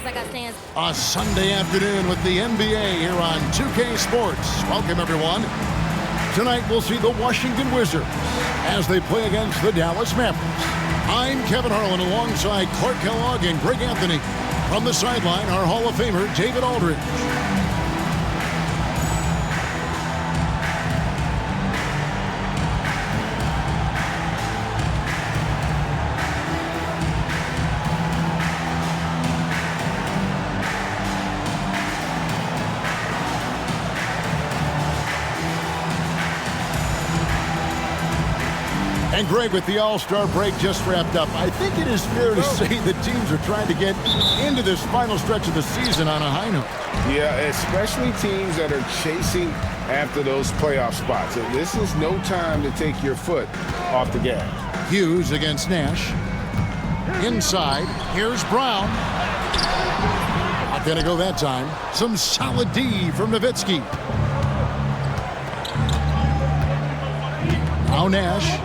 I got stands. A Sunday afternoon with the NBA here on 2K Sports. Welcome, everyone. Tonight, we'll see the Washington Wizards as they play against the Dallas Mavericks. I'm Kevin Harlan alongside Clark Kellogg and Greg Anthony. From the sideline, our Hall of Famer, David Aldridge. And Greg, with the All-Star break just wrapped up, I think it is fair to say that teams are trying to get into this final stretch of the season on a high note. Yeah, especially teams that are chasing after those playoff spots. This is no time to take your foot off the gas. Hughes against Nash. Inside, here's Brown. Not going to go that time. Some solid D from Nowitzki. Now Nash.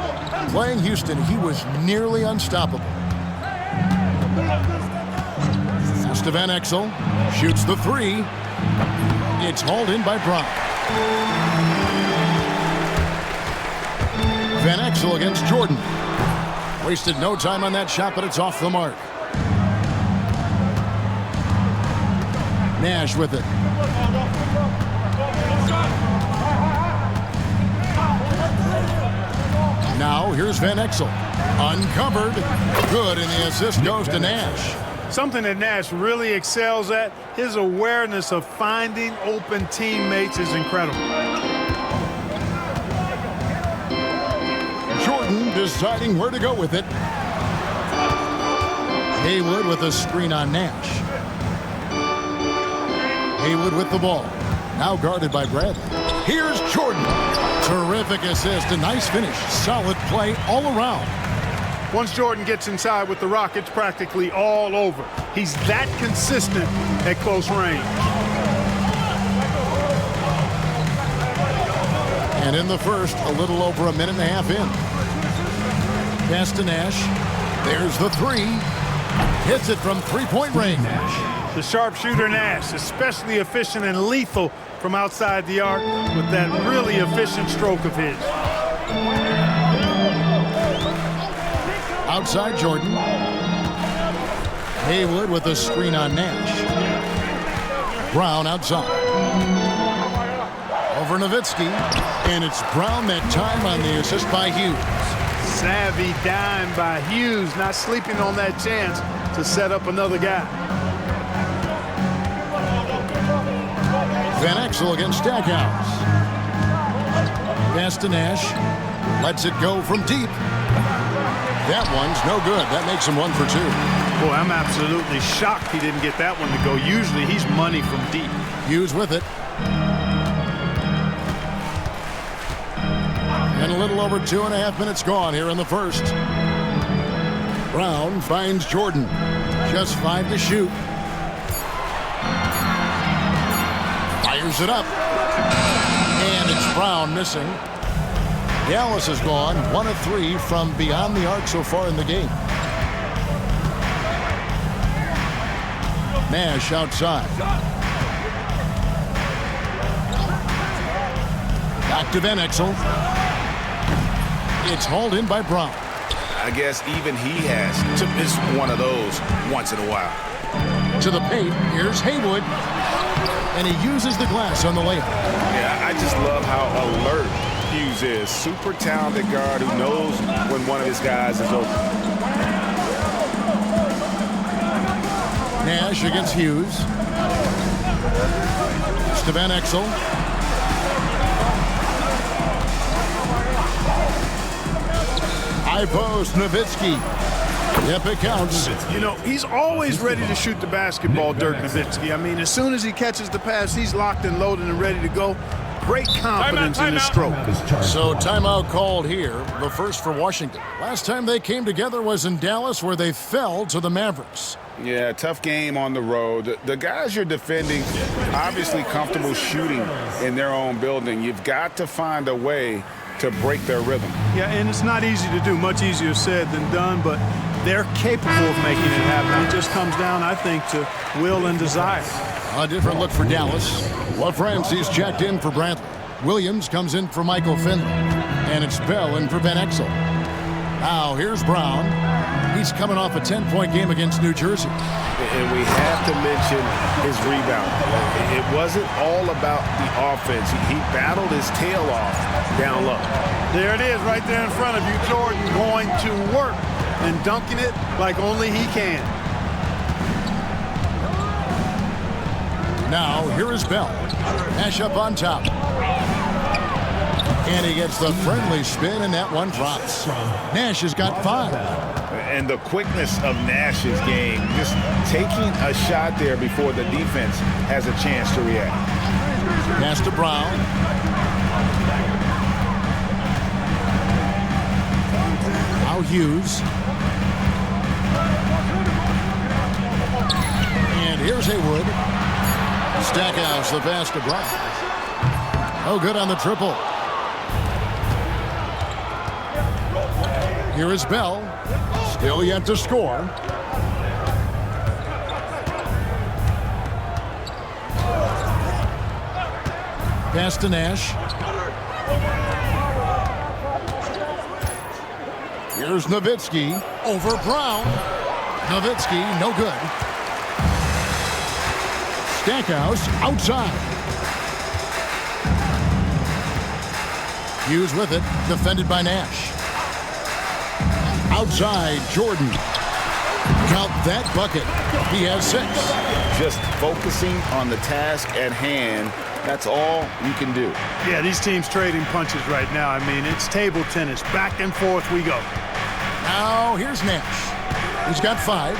Playing Houston, he was nearly unstoppable. Pass to Van Exel. Shoots the three. It's hauled in by Brown. Van Exel against Jordan. Wasted no time on that shot, but it's off the mark. Nash with it. Now, here's Van Exel. Uncovered. Good, and the assist goes to Nash. Something that Nash really excels at, his awareness of finding open teammates is incredible. Jordan deciding where to go with it. Haywood with a screen on Nash. Haywood with the ball. Now guarded by Bradley. Here's Jordan. Terrific assist, a nice finish. Solid play all around. Once Jordan gets inside with the rock, it's practically all over. He's that consistent at close range. And in the first, a little over a minute and a half in. Pass to Nash. There's the three. Hits it from three-point range. The sharpshooter Nash, especially efficient and lethal from outside the arc with that really efficient stroke of his. Outside Jordan. Haywood with a screen on Nash. Brown outside. Over Nowitzki. And it's Brown that time on the assist by Hughes. Savvy dime by Hughes, not sleeping on that chance to set up another guy. Van Exel against Stackhouse. Pass to Nash. Lets it go from deep. That one's no good. That makes him 1 for 2. Boy, I'm absolutely shocked he didn't get that one to go. Usually he's money from deep. Hughes with it. And a little over 2.5 minutes gone here in the first. Brown finds Jordan. Just 5 to shoot. Fires it up. And it's Brown missing. Dallas has gone 1 of 3 from beyond the arc so far in the game. Nash outside. Back to Van Exel. It's hauled in by Brown. I guess even he has to miss one of those once in a while. To the paint, here's Haywood. And he uses the glass on the layup. Yeah, I just love how alert Hughes is. Super talented guard who knows when one of his guys is open. Nash against Hughes. It's to Van Exel. High post, Nowitzki. Yep, it counts. You know, he's always ready to shoot the basketball, Dirk Nowitzki. I mean, as soon as he catches the pass, he's locked and loaded and ready to go. Great confidence in his stroke. So timeout called here, the first for Washington. Last time they came together was in Dallas, where they fell to the Mavericks. Yeah, tough game on the road. The guys you're defending, obviously comfortable shooting in their own building. You've got to find a way to break their rhythm. Yeah, and it's not easy to do. Much easier said than done, but they're capable of making it happen. It just comes down, I think, to will and desire. A different look for Dallas. LaFrancie's checked in for Bradley. Williams comes in for Michael Finley. And it's Bell in for Ben Exel. Now here's Brown. He's coming off a 10-point game against New Jersey. And we have to mention his rebound. It wasn't all about the offense. He battled his tail off down low. There it is right there in front of you. Jordan going to work and dunking it like only he can. Now here is Bell. Nash up on top. And he gets the friendly spin, and that one drops. Nash has got 5. And the quickness of Nash's game, just taking a shot there before the defense has a chance to react. Pass to Brown. Now Hughes. And here's Haywood. Stackhouse, the pass to Brown. Oh, good on the triple. Here is Bell. Still yet to score. Pass to Nash. Here's Nowitzki over Brown. Nowitzki, no good. Stackhouse outside. Hughes with it, defended by Nash. Outside, Jordan. Count that bucket. He has 6. Just focusing on the task at hand. That's all you can do. Yeah, these teams trading punches right now. I mean, it's table tennis. Back and forth we go. Now, here's Nash. He's got 5.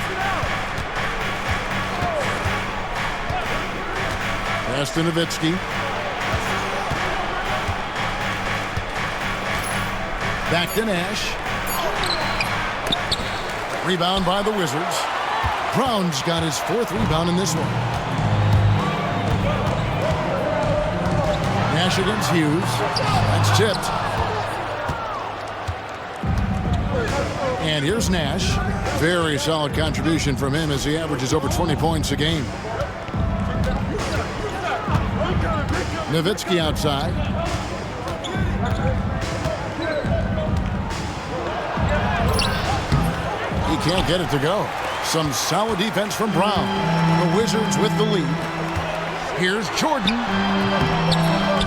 Pass to Nowitzki. Back to Nash. Rebound by the Wizards. Brown's got his 4th rebound in this one. Nash against Hughes. That's tipped. And here's Nash. Very solid contribution from him as he averages over 20 points a game. Nowitzki outside. He can't get it to go. Some solid defense from Brown. The Wizards with the lead. Here's Jordan.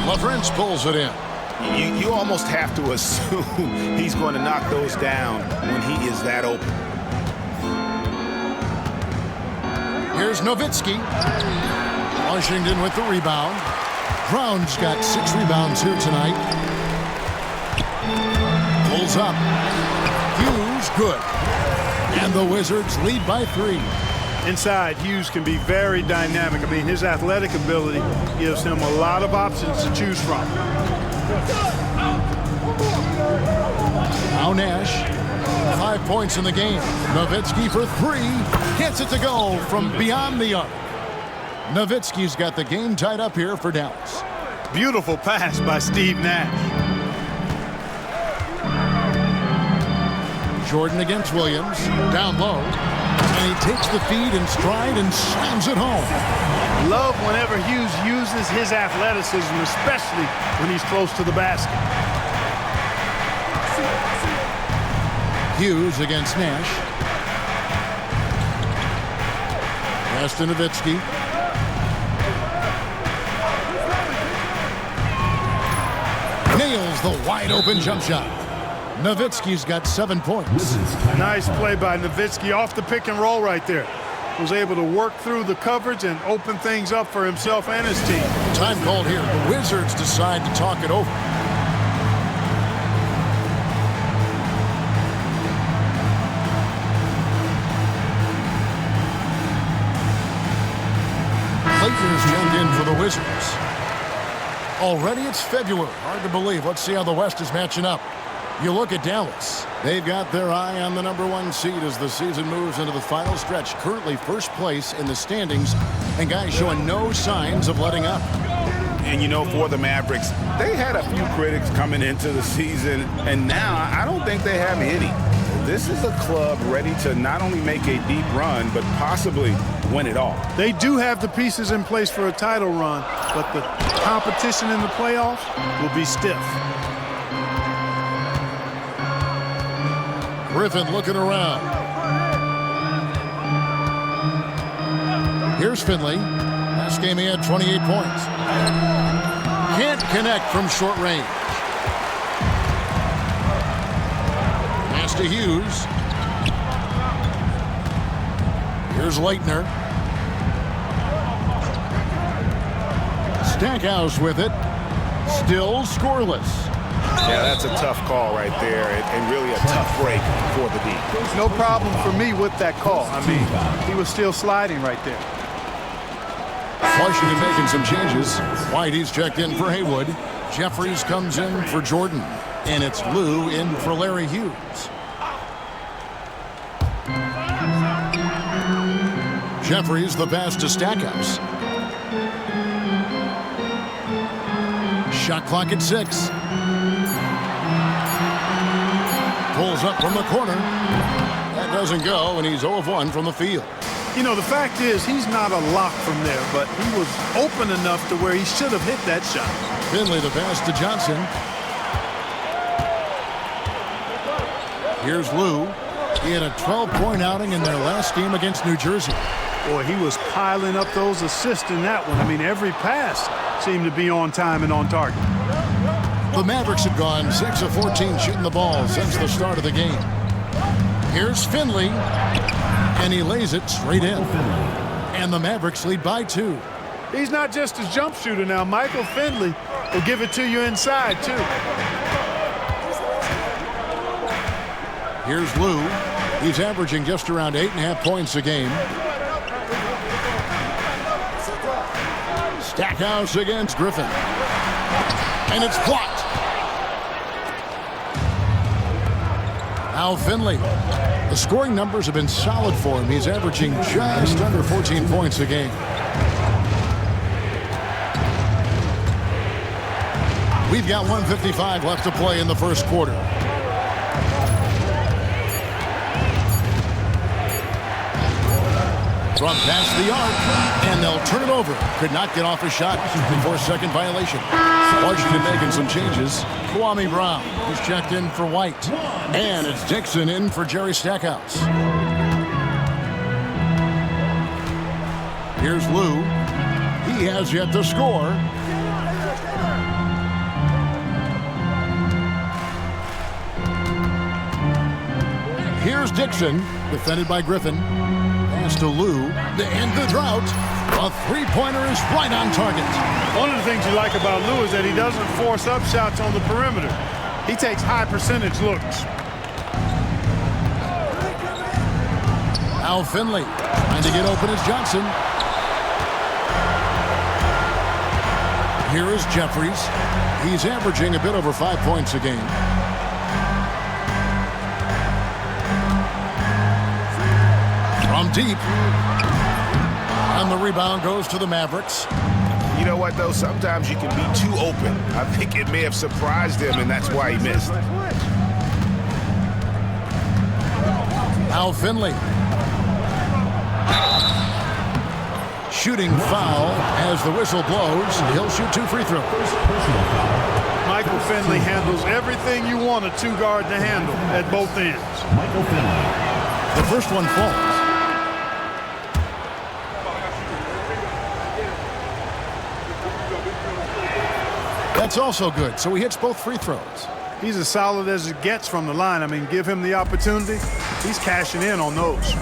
LaFrance pulls it in. You almost have to assume he's going to knock those down when he is that open. Here's Nowitzki. Washington with the rebound. Brown's got 6 rebounds here tonight. Pulls up. Hughes, good. And the Wizards lead by 3. Inside, Hughes can be very dynamic. I mean, his athletic ability gives him a lot of options to choose from. Now Nash, 5 points in the game. Nowitzki for 3. Gets it to go from beyond the arc. Nowitzki's got the game tied up here for Dallas. Beautiful pass by Steve Nash. Jordan against Williams, down low, and he takes the feed in stride and slams it home. Love whenever Hughes uses his athleticism, especially when he's close to the basket. Hughes against Nash. Pass to Nowitzki. Nails the wide-open jump shot. Nowitzki's got 7 points. Nice play by Nowitzki off the pick and roll right there. Was able to work through the coverage and open things up for himself and his team. Time called here. The Wizards decide to talk it over. Clayton's jumped in for the Wizards. Already it's February. Hard to believe. Let's see how the West is matching up. You look at Dallas. They've got their eye on the #1 seed as the season moves into the final stretch. Currently first place in the standings, and guys showing no signs of letting up. And you know, for the Mavericks, they had a few critics coming into the season, and now I don't think they have any. this is a club ready to not only make a deep run, but possibly win it all. They do have the pieces in place for a title run, but the competition in the playoffs will be stiff. Griffin looking around. Here's Finley. Last game he had 28 points. Can't connect from short range. Pass to Hughes. Here's Leitner. Stackhouse with it. Still scoreless. Yeah, that's a tough call right there, and really a tough break for the D. No problem for me with that call. I mean, he was still sliding right there. Washington making some changes. Whitey's checked in for Haywood. Jeffries comes in for Jordan. And it's Lou in for Larry Hughes. Jeffries the pass to Stackhouse. Shot clock at 6. Pulls up from the corner. That doesn't go, and he's 0 of 1 from the field. You know, the fact is he's not a lock from there, but he was open enough to where he should have hit that shot. Finley the pass to Johnson. Here's Lou. He had a 12-point outing in their last game against New Jersey. Boy, he was piling up those assists in that one. I mean, every pass seemed to be on time and on target. The Mavericks have gone 6 of 14 shooting the ball since the start of the game. Here's Finley, and he lays it straight in. And the Mavericks lead by 2. He's not just a jump shooter now. Michael Finley will give it to you inside, too. Here's Lou. He's averaging just around 8.5 points a game. Stackhouse against Griffin. And it's blocked. Now Finley. The scoring numbers have been solid for him. He's averaging just under 14 points a game. We've got 1:55 left to play in the first quarter. From past the arc, and they'll turn it over. Could not get off a shot before second violation. Washington making some changes. Kwame Brown is checked in for White. And it's Dixon in for Jerry Stackhouse. Here's Lou. He has yet to score. Here's Dixon, defended by Griffin. Pass to Lou. To end the drought. A three-pointer is right on target. One of the things you like about Lou is that he doesn't force up shots on the perimeter. He takes high percentage looks. Now Finley trying to get open as Johnson. Here is Jeffries. He's averaging a bit over 5 points a game. From deep. And the rebound goes to the Mavericks. You know what, though? Sometimes you can be too open. I think it may have surprised him, and that's why he missed. Now Finley. Shooting foul as the whistle blows. He'll shoot 2 free throws. Michael Finley handles everything you want a two-guard to handle at both ends. Michael Finley. The first one falls. That's also good, so he hits both free throws. He's as solid as it gets from the line. I mean, give him the opportunity. He's cashing in on those.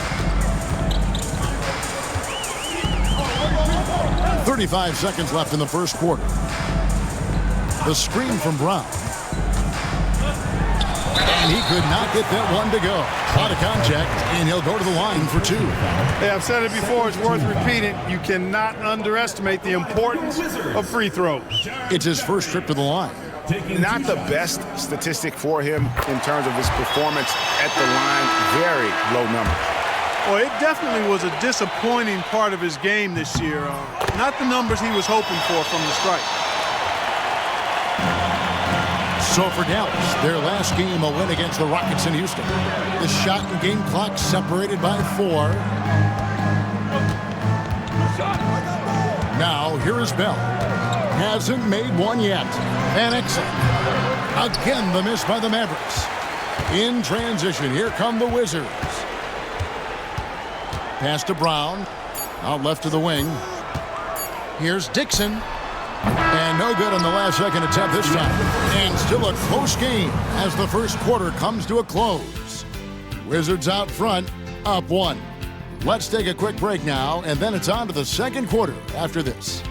35 seconds left in the first quarter. The screen from Brown. And he could not get that one to go. Out of contact, and he'll go to the line for 2. Hey, I've said it before, it's worth repeating. You cannot underestimate the importance of free throws. It's his first trip to the line. Not the best statistic for him in terms of his performance at the line. Very low number. Well, it definitely was a disappointing part of his game this year. Not the numbers he was hoping for from the strike. So for Dallas, their last game, a win against the Rockets in Houston. The shot and game clock separated by 4. Now, here is Bell. Hasn't made one yet. Van Exel. Again, the miss by the Mavericks. In transition, here come the Wizards. Pass to Brown. Out left to the wing. Here's Dixon. And no good on the last second attempt this time. And still a close game as the first quarter comes to a close. Wizards out front, up 1. Let's take a quick break now, and then it's on to the second quarter after this.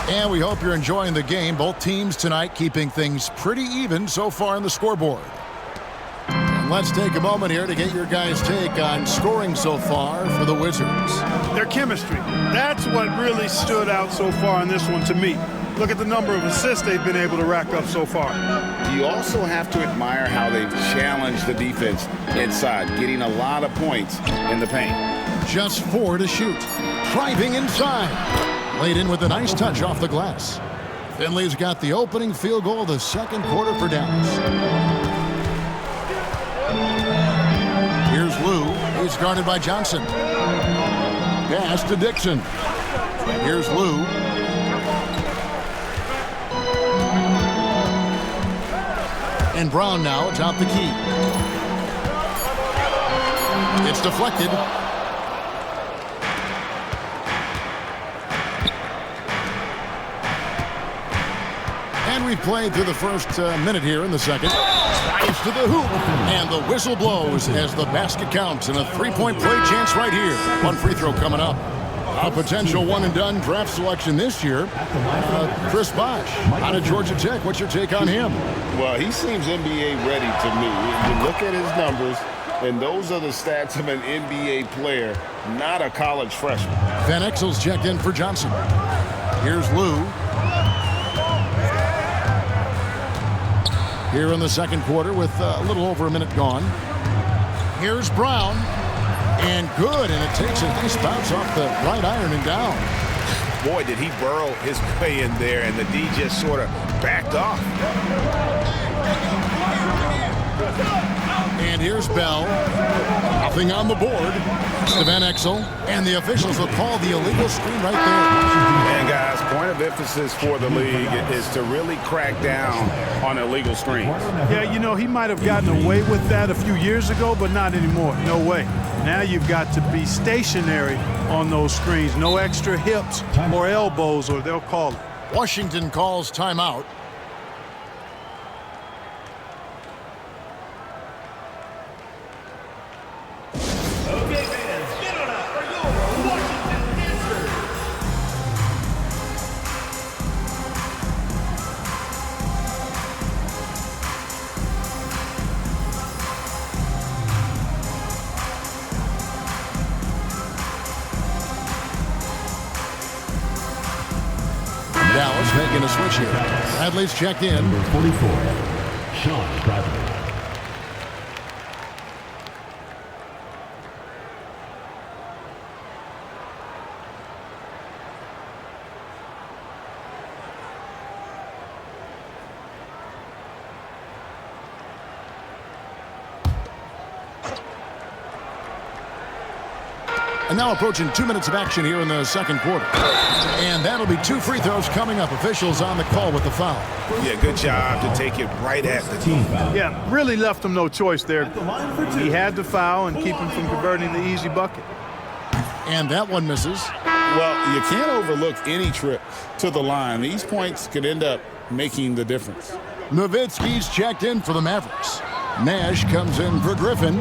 And we hope you're enjoying the game. Both teams tonight keeping things pretty even so far on the scoreboard. And let's take a moment here to get your guys' take on scoring so far for the Wizards. Their chemistry. That's what really stood out so far in this one to me. Look at the number of assists they've been able to rack up so far. You also have to admire how they've challenged the defense inside, getting a lot of points in the paint. Just 4 to shoot. Driving inside. Laid in with a nice touch off the glass. Finley's got the opening field goal of the second quarter for Dallas. Here's Lou. He's guarded by Johnson. Pass to Dixon. Here's Lou. And Brown now atop the key. It's deflected. And we've played through the first minute here in the second. Drives to the hoop. And the whistle blows as the basket counts. And a three-point play chance right here. One free throw coming up. A potential one-and-done draft selection this year. Chris Bosh out of Georgia Tech. What's your take on him? Well, he seems NBA ready to me. You look at his numbers, and those are the stats of an NBA player, not a college freshman. Van Exel's checked in for Johnson. Here's Lou. Here in the second quarter with a little over a minute gone. Here's Brown. And good, and it takes a nice bounce off the right iron and down. Boy, did he burrow his way in there, and the D just sort of backed off. And here's Bell. Nothing on the board. To Van Exel. And the officials will call the illegal screen right there. And guys, point of emphasis for the league is to really crack down on illegal screens. Yeah, you know, he might have gotten away with that a few years ago, but not anymore. No way. Now you've got to be stationary on those screens. No extra hips or elbows, or they'll call it. Washington calls timeout. Dallas making a switch here. Bradley's checked in. Number 44, Sean Bradley. And now approaching 2 minutes of action here in the second quarter. And that'll be 2 free throws coming up. Officials on the call with the foul. Yeah, good job to take it right at the team. Yeah, really left him no choice there. He had to foul and keep him from converting the easy bucket. And that one misses. Well, you can't overlook any trip to the line. These points could end up making the difference. Nowitzki's checked in for the Mavericks. Nash comes in for Griffin.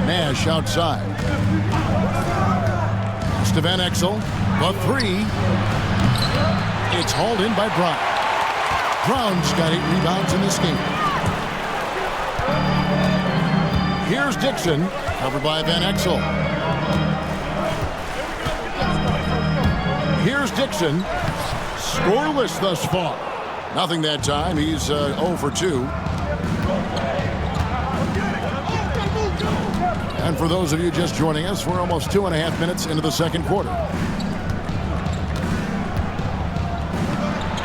Nash outside. To Van Exel. The three. It's hauled in by Brown. Brown's got 8 rebounds in this game. Here's Dixon. Covered by Van Exel. Here's Dixon. Scoreless thus far. Nothing that time. He's 0 for 2. And for those of you just joining us, we're almost 2.5 minutes into the second quarter.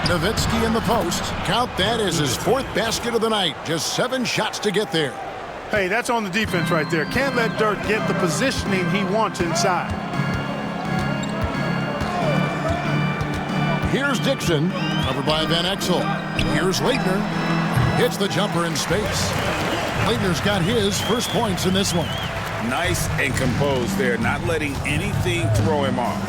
Nowitzki in the post. Count that as his 4th basket of the night. Just 7 shots to get there. Hey, that's on the defense right there. Can't let Dirk get the positioning he wants inside. Here's Dixon, covered by Van Exel. Here's Leitner. Hits the jumper in space. Leitner's got his first points in this one. Nice and composed there, not letting anything throw him off.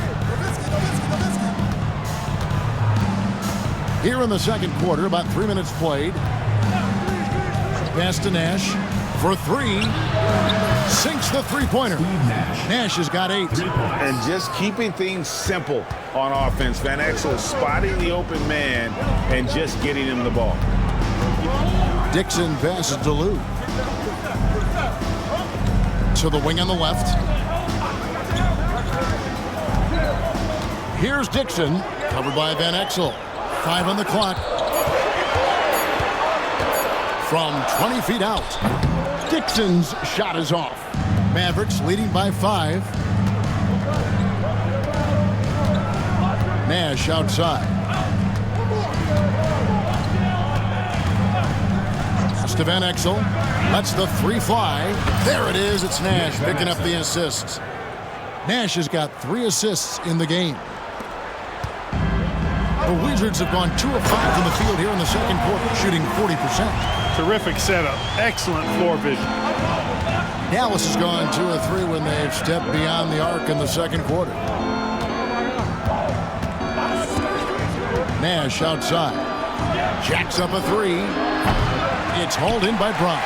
Here in the second quarter, about 3 minutes played. Pass to Nash for 3. Sinks the three-pointer. Nash has got 8. And just keeping things simple on offense. Van Exel spotting the open man and just getting him the ball. Dixon passes to Lou. To the wing on the left. Here's Dixon, covered by Van Exel. 5 on the clock. From 20 feet out. Dixon's shot is off. Mavericks leading by 5. Nash outside. To Van Exel. Lets the 3 fly. There it is. It's Nash picking up the assists. Nash has got 3 assists in the game. The Wizards have gone 2 of 5 from the field here in the second quarter, shooting 40%. Terrific setup. Excellent floor vision. Dallas has gone 2 of 3 when they've stepped beyond the arc in the second quarter. Nash outside. Jacks up a 3. It's hauled in by Brown.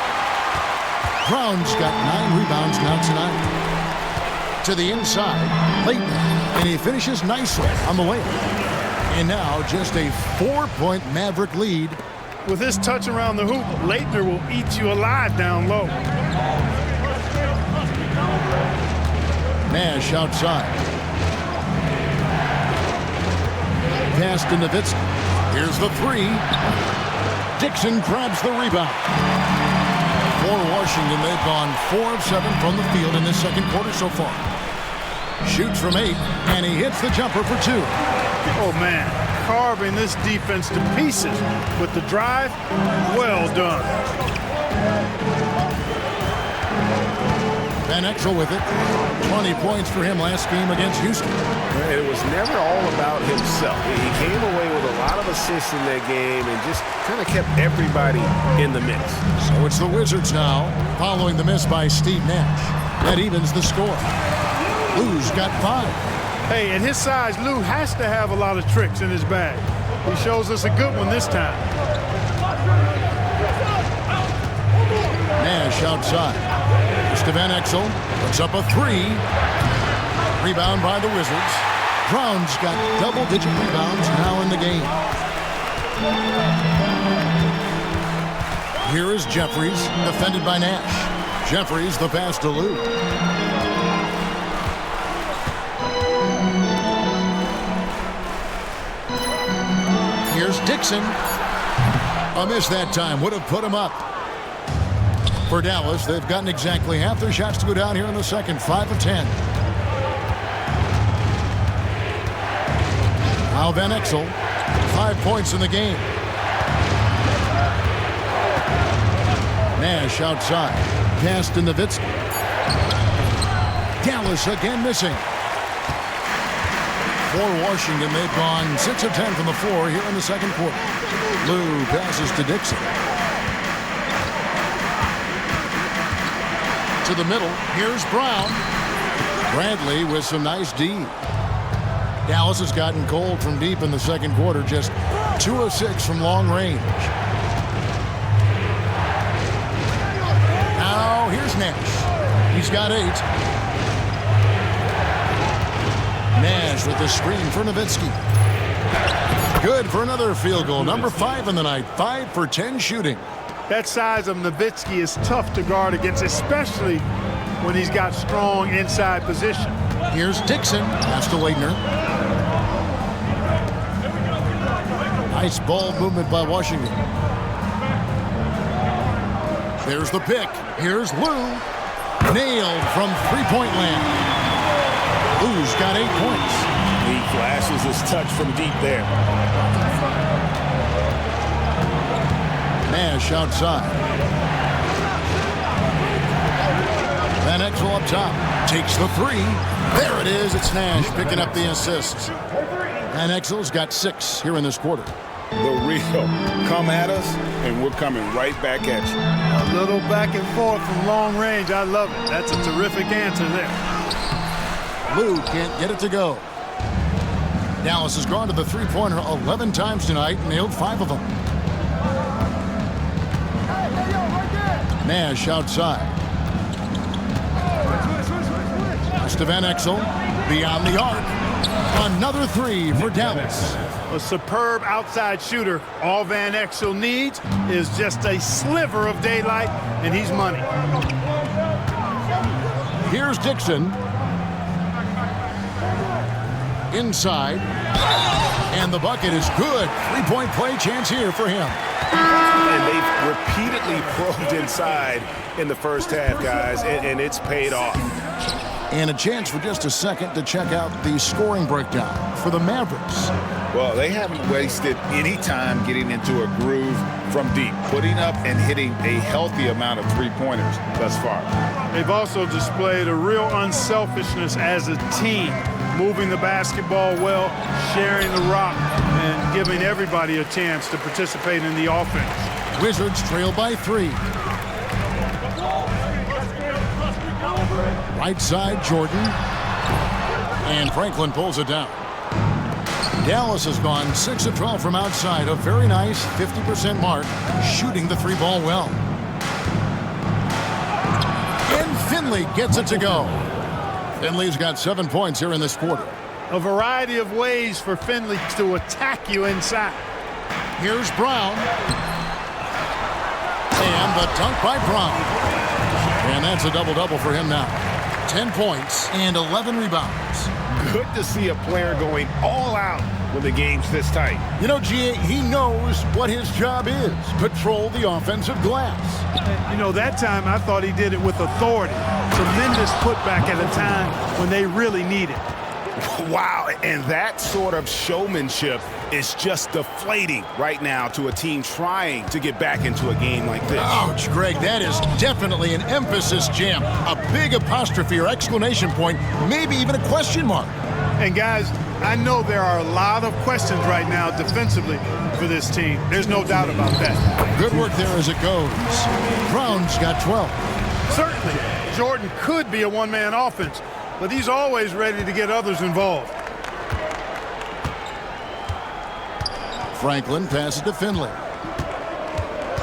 Brown's got 9 rebounds now tonight. To the inside, Leitner, and he finishes nicely on the layup. And now just a 4-point Maverick lead. With his touch around the hoop, Leitner will eat you alive down low. Nash outside. Pass to Nowitzki. Here's the 3. Dixon grabs the rebound. For Washington, they've gone 4 of 7 from the field in this second quarter so far. Shoots from 8, and he hits the jumper for 2. Oh, man. Carving this defense to pieces with the drive. Well done. Van Exel with it. 20 points for him last game against Houston. It was never all about himself. He came away with a lot of assists in that game and just kind of kept everybody in the mix. So it's the Wizards now, following the miss by Steve Nash. That evens the score. Lou's got 5. Hey, at his size, Lou has to have a lot of tricks in his bag. He shows us a good one this time. Nash outside. To Van Exel. Puts up a 3. Rebound by the Wizards. Brown's got double-digit rebounds now in the game. Here is Jeffries, defended by Nash. Jeffries, the pass to Lou. Here's Dixon. A miss that time. Would have put him up. For Dallas, they've gotten exactly half their shots to go down here in the second. 5 of 10. Now Van Exel. 5 points in the game. Nash outside. Pass to Nowitzki. Dallas again missing. For Washington, they've gone 6 of 10 from the floor here in the second quarter. Lou passes to Dixon. To the middle. Here's Brown. Bradley with some nice D. Dallas has gotten cold from deep in the second quarter. Just 2 of 6 from long range. Now here's Nash. He's got 8. Nash with the screen for Nowitzki. Good for another field goal. Number 5 in the night. 5 for 10 shooting. That size of Nowitzki is tough to guard against, especially when he's got strong inside position. Here's Dixon. Pass to Leitner. Nice ball movement by Washington. There's the pick. Here's Lou. Nailed from three-point land. Lou's got 8 points. He flashes his touch from deep there. Nash outside. Van Exel up top. Takes the three. There it is. It's Nash picking up the assists. Van Exel's got 6 here in this quarter. The real come at us, and we're coming right back at you. A little back and forth from long range. I love it. That's a terrific answer there. Lou can't get it to go. Dallas has gone to the three-pointer 11 times tonight and nailed 5 of them. Nash outside. To Van Exel, beyond the arc. Another 3 for Dallas. A superb outside shooter. All Van Exel needs is just a sliver of daylight, and he's money. Here's Dixon. Inside. And the bucket is good. 3-point play chance here for him. And they've repeatedly probed inside in the first half, guys, and it's paid off. And a chance for just a second to check out the scoring breakdown for the Mavericks. Well, they haven't wasted any time getting into a groove from deep, putting up and hitting a healthy amount of three-pointers thus far. They've also displayed a real unselfishness as a team, moving the basketball well, sharing the rock, and giving everybody a chance to participate in the offense. Wizards trail by 3. Right side, Jordan. And Franklin pulls it down. Dallas has gone 6 of 12 from outside. A very nice 50% mark, shooting the 3-ball well. And Finley gets it to go. Finley's got 7 points here in this quarter. A variety of ways for Finley to attack you inside. Here's Brown. And the dunk by Brown. And that's a double-double for him now. 10 points and 11 rebounds. Good to see a player going all out when the game's this tight. You know, G.A., he knows what his job is. Patrol the offensive glass. You know, that time I thought he did it with authority. Tremendous putback at a time when they really need it. Wow, and that sort of showmanship is just deflating right now to a team trying to get back into a game like this. Ouch, Greg, that is definitely an emphasis jam. A big apostrophe or exclamation point, maybe even a question mark. And guys, I know there are a lot of questions right now defensively for this team. There's no doubt about that. Good work there as it goes. Brown's got 12. Certainly, Jordan could be a one-man offense, but he's always ready to get others involved. Franklin passes to Finley.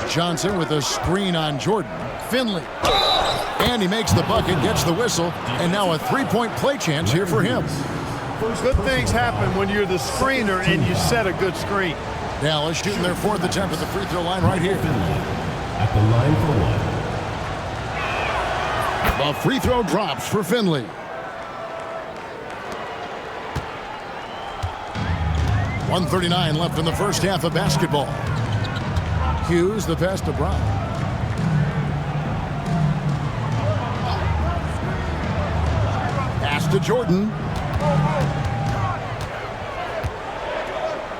Johnson with a screen on Jordan. Finley. And he makes the bucket, gets the whistle, and now a 3-point play chance here for him. Good things happen when you're the screener and you set a good screen. Dallas shooting their 4th attempt at the free throw line right here. At the line for 1. The free throw drops for Finley. .139 left in the first half of basketball. Hughes the pass to Brown. Pass to Jordan.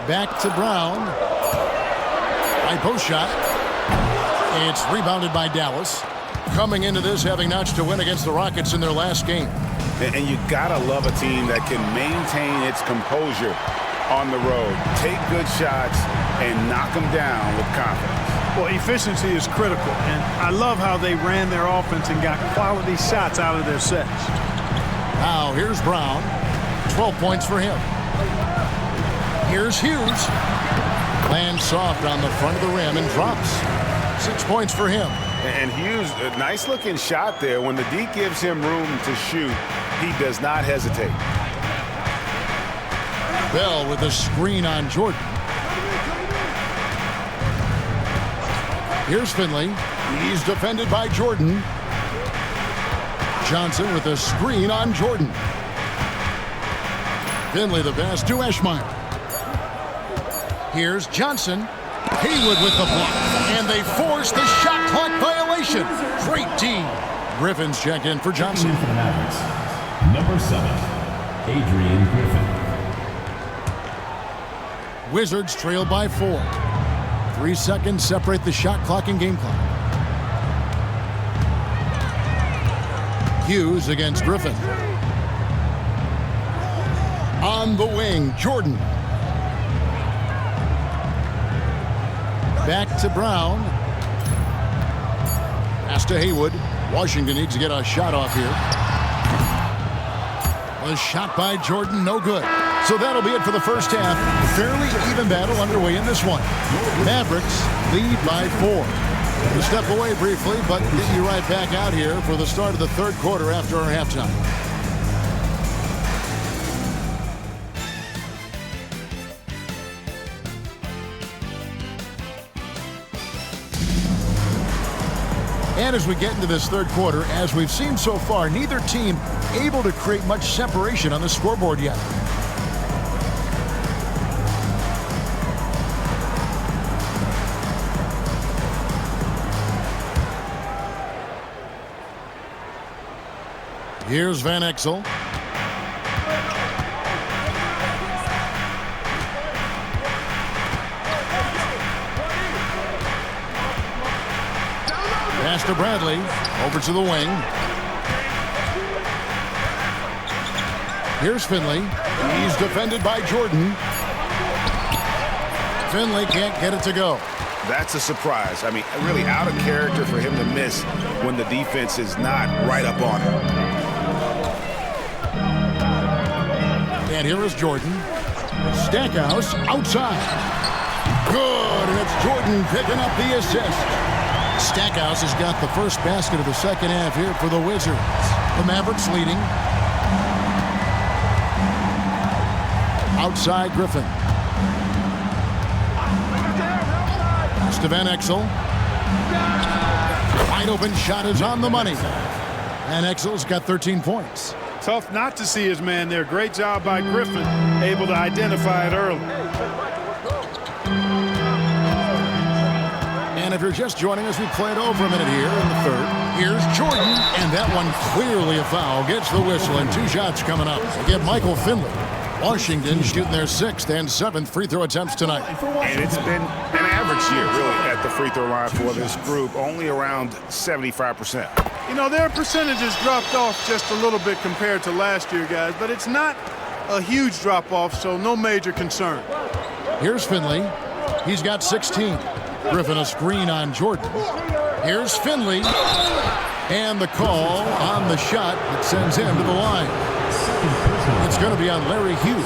Back to Brown. High post shot. It's rebounded by Dallas. Coming into this having notched a win against the Rockets in their last game. And you gotta love a team that can maintain its composure on the road, take good shots, and knock them down with confidence. Well, efficiency is critical, and I love how they ran their offense and got quality shots out of their sets. Now, here's Brown. 12 points for him. Here's Hughes. Lands soft on the front of the rim and drops. 6 points for him. And Hughes, a nice-looking shot there. When the D gives him room to shoot, he does not hesitate. Bell with a screen on Jordan. Here's Finley. He's defended by Jordan. Johnson with a screen on Jordan. Finley the pass to Eschmeyer. Here's Johnson. Haywood with the block. And they force the shot clock violation. Great D. Griffin's checked in for Johnson. For the Mavericks, number 7, Adrian Griffin. Wizards trail by 4. 3 seconds separate the shot clock and game clock. Hughes against Griffin. On the wing, Jordan. Back to Brown. Pass to Haywood. Washington needs to get a shot off here. A shot by Jordan, no good. So that'll be it for the first half. Fairly even battle underway in this one. Mavericks lead by 4. We'll step away briefly, but get you right back out here for the start of the third quarter after our halftime. And as we get into this third quarter, as we've seen so far, neither team able to create much separation on the scoreboard yet. Here's Van Exel. Pass to Bradley. Over to the wing. Here's Finley. He's defended by Jordan. Finley can't get it to go. That's a surprise. I mean, really out of character for him to miss when the defense is not right up on him. And here is Jordan. Stackhouse outside. Good, and it's Jordan picking up the assist. Stackhouse has got the first basket of the second half here for the Wizards. The Mavericks leading. Outside Griffin. To Van Exel. Wide open shot is on the money. Van Exel's got 13 points. Tough not to see his man there. Great job by Griffin, able to identify it early. And if you're just joining us, we played over a minute here in the third. Here's Jordan, and that one clearly a foul. Gets the whistle, and 2 shots coming up. We get Michael Finley. Washington shooting their 6th and 7th free throw attempts tonight. And it's been an average year, really, at the free throw line for this group, only around 75%. You know, their percentages dropped off just a little bit compared to last year, guys, but it's not a huge drop-off, so no major concern. Here's Finley. He's got 16. Griffin a screen on Jordan. Here's Finley. And the call on the shot that sends him to the line. It's going to be on Larry Hughes.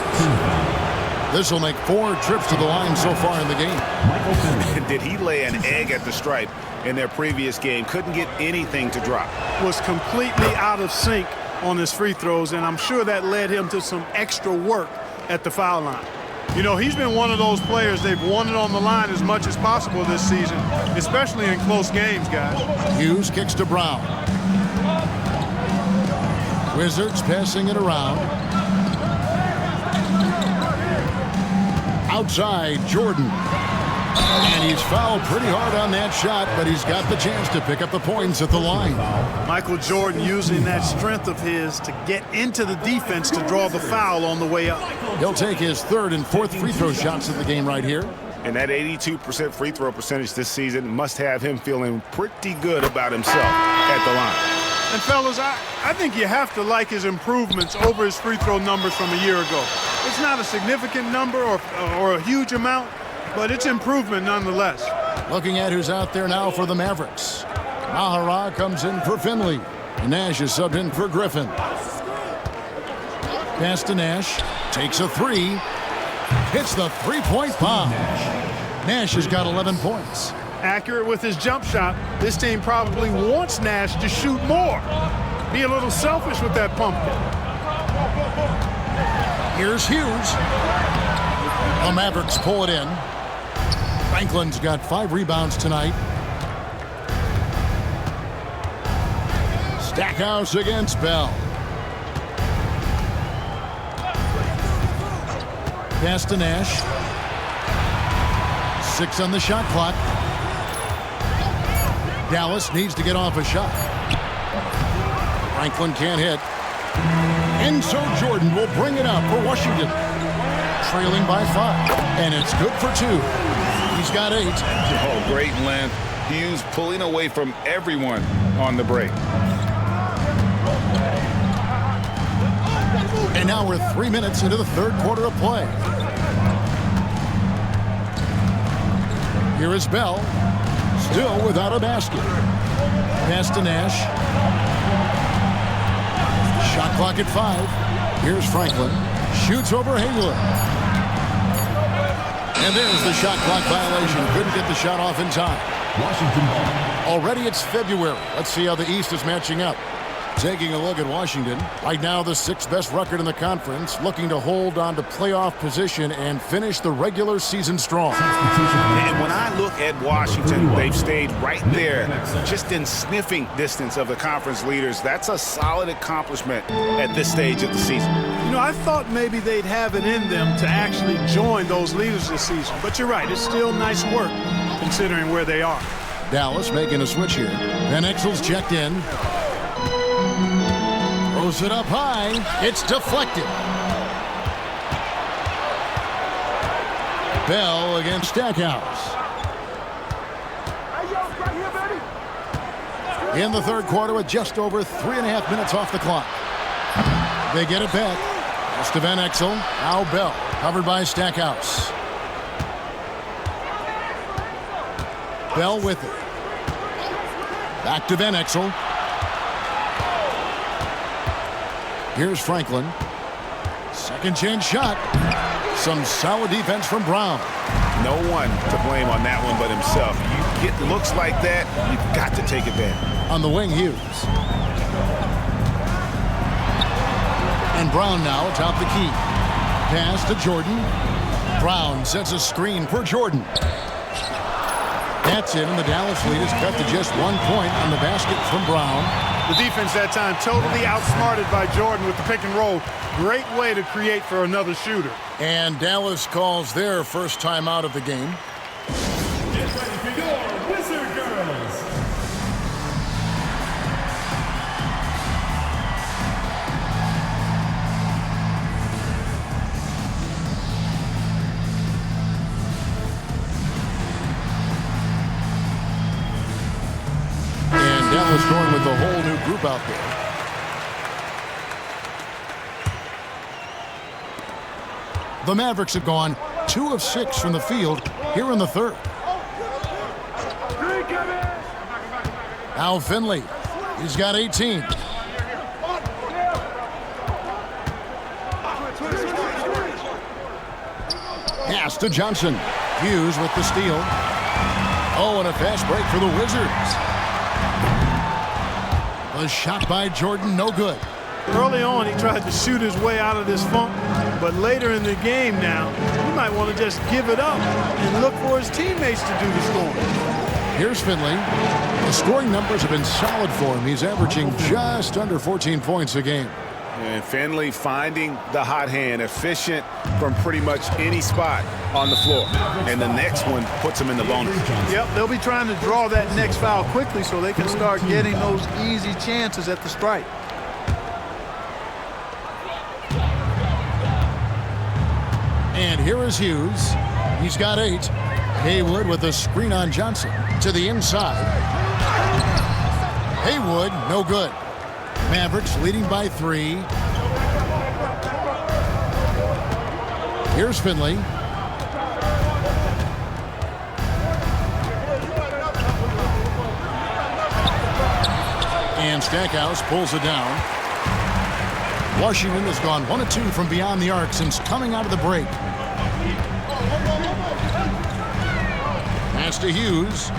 This will make 4 trips to the line so far in the game. Did he lay an egg at the stripe in their previous game? Couldn't get anything to drop. Was completely out of sync on his free throws, and I'm sure that led him to some extra work at the foul line. You know, he's been one of those players they've wanted on the line as much as possible this season, especially in close games, guys. Hughes kicks to Brown. Wizards passing it around. Outside, Jordan. And he's fouled pretty hard on that shot, but he's got the chance to pick up the points at the line. Michael Jordan using that strength of his to get into the defense to draw the foul on the way up. He'll take his 3rd and 4th free throw shots of the game right here. And that 82% free throw percentage this season must have him feeling pretty good about himself at the line. And fellas, I think you have to like his improvements over his free throw numbers from a year ago. It's not a significant number or a huge amount, but it's improvement nonetheless. Looking at who's out there now for the Mavericks. Mahara comes in for Finley. Nash is subbed in for Griffin. Pass to Nash. Takes a 3. Hits the 3-point bomb. Nash has got 11 points. Accurate with his jump shot. This team probably wants Nash to shoot more. Be a little selfish with that pumpkin. Here's Hughes. The Mavericks pull it in. Franklin's got 5 rebounds tonight. Stackhouse against Bell. Pass to Nash. 6 on the shot clock. Dallas needs to get off a shot. Franklin can't hit. And so Jordan will bring it up for Washington. Trailing by 5. And it's good for 2. He's got 8. Oh, great length. Hughes pulling away from everyone on the break. And now we're 3 minutes into the third quarter of play. Here is Bell. Still without a basket. Pass to Nash. Shot clock at 5. Here's Franklin. Shoots over Hayward. And there's the shot clock violation. Couldn't get the shot off in time. Washington ball. Already it's February. Let's see how the East is matching up. Taking a look at Washington. Right now the 6th best record in the conference. Looking to hold on to playoff position and finish the regular season strong. And when I look at Washington, they've stayed right there, just in sniffing distance of the conference leaders. That's a solid accomplishment at this stage of the season. You know, I thought maybe they'd have it in them to actually join those leaders this season. But you're right, it's still nice work considering where they are. Dallas making a switch here. Van Exel's checked in. Throws it up high. It's deflected. Bell against Stackhouse. In the third quarter with just over 3.5 minutes off the clock. They get it back. It's to Van Exel. Now Bell covered by Stackhouse. Bell with it. Back to Van Exel. Here's Franklin. Second chance shot. Some solid defense from Brown. No one to blame on that one but himself. You get looks like that, you've got to take advantage. On the wing, Hughes. And Brown now atop the key. Pass to Jordan. Brown sets a screen for Jordan. That's it, and the Dallas lead is cut to just 1 point on the basket from Brown. The defense that time totally outsmarted by Jordan with the pick and roll. Great way to create for another shooter. And Dallas calls their first time out of the game. Get ready for your Wizard Girls. And Dallas going with a whole new group out there. The Mavericks have gone 2 of 6 from the field here in the third. Now Finley. He's got 18. Pass to Johnson. Hughes with the steal. Oh, and a fast break for the Wizards. The shot by Jordan, no good. Early on, he tried to shoot his way out of this funk, but later in the game now, he might want to just give it up and look for his teammates to do the scoring. Here's Finley. The scoring numbers have been solid for him. He's averaging just under 14 points a game. And Finley finding the hot hand, efficient from pretty much any spot on the floor. And the next one puts him in the bonus. Yep, they'll be trying to draw that next foul quickly so they can start getting those easy chances at the stripe. And here is Hughes. He's got 8. Haywood with a screen on Johnson to the inside. Haywood, no good. Mavericks leading by 3. Here's Finley. And Stackhouse pulls it down. Washington has gone 1 of 2 from beyond the arc since coming out of the break. Pass to Hughes.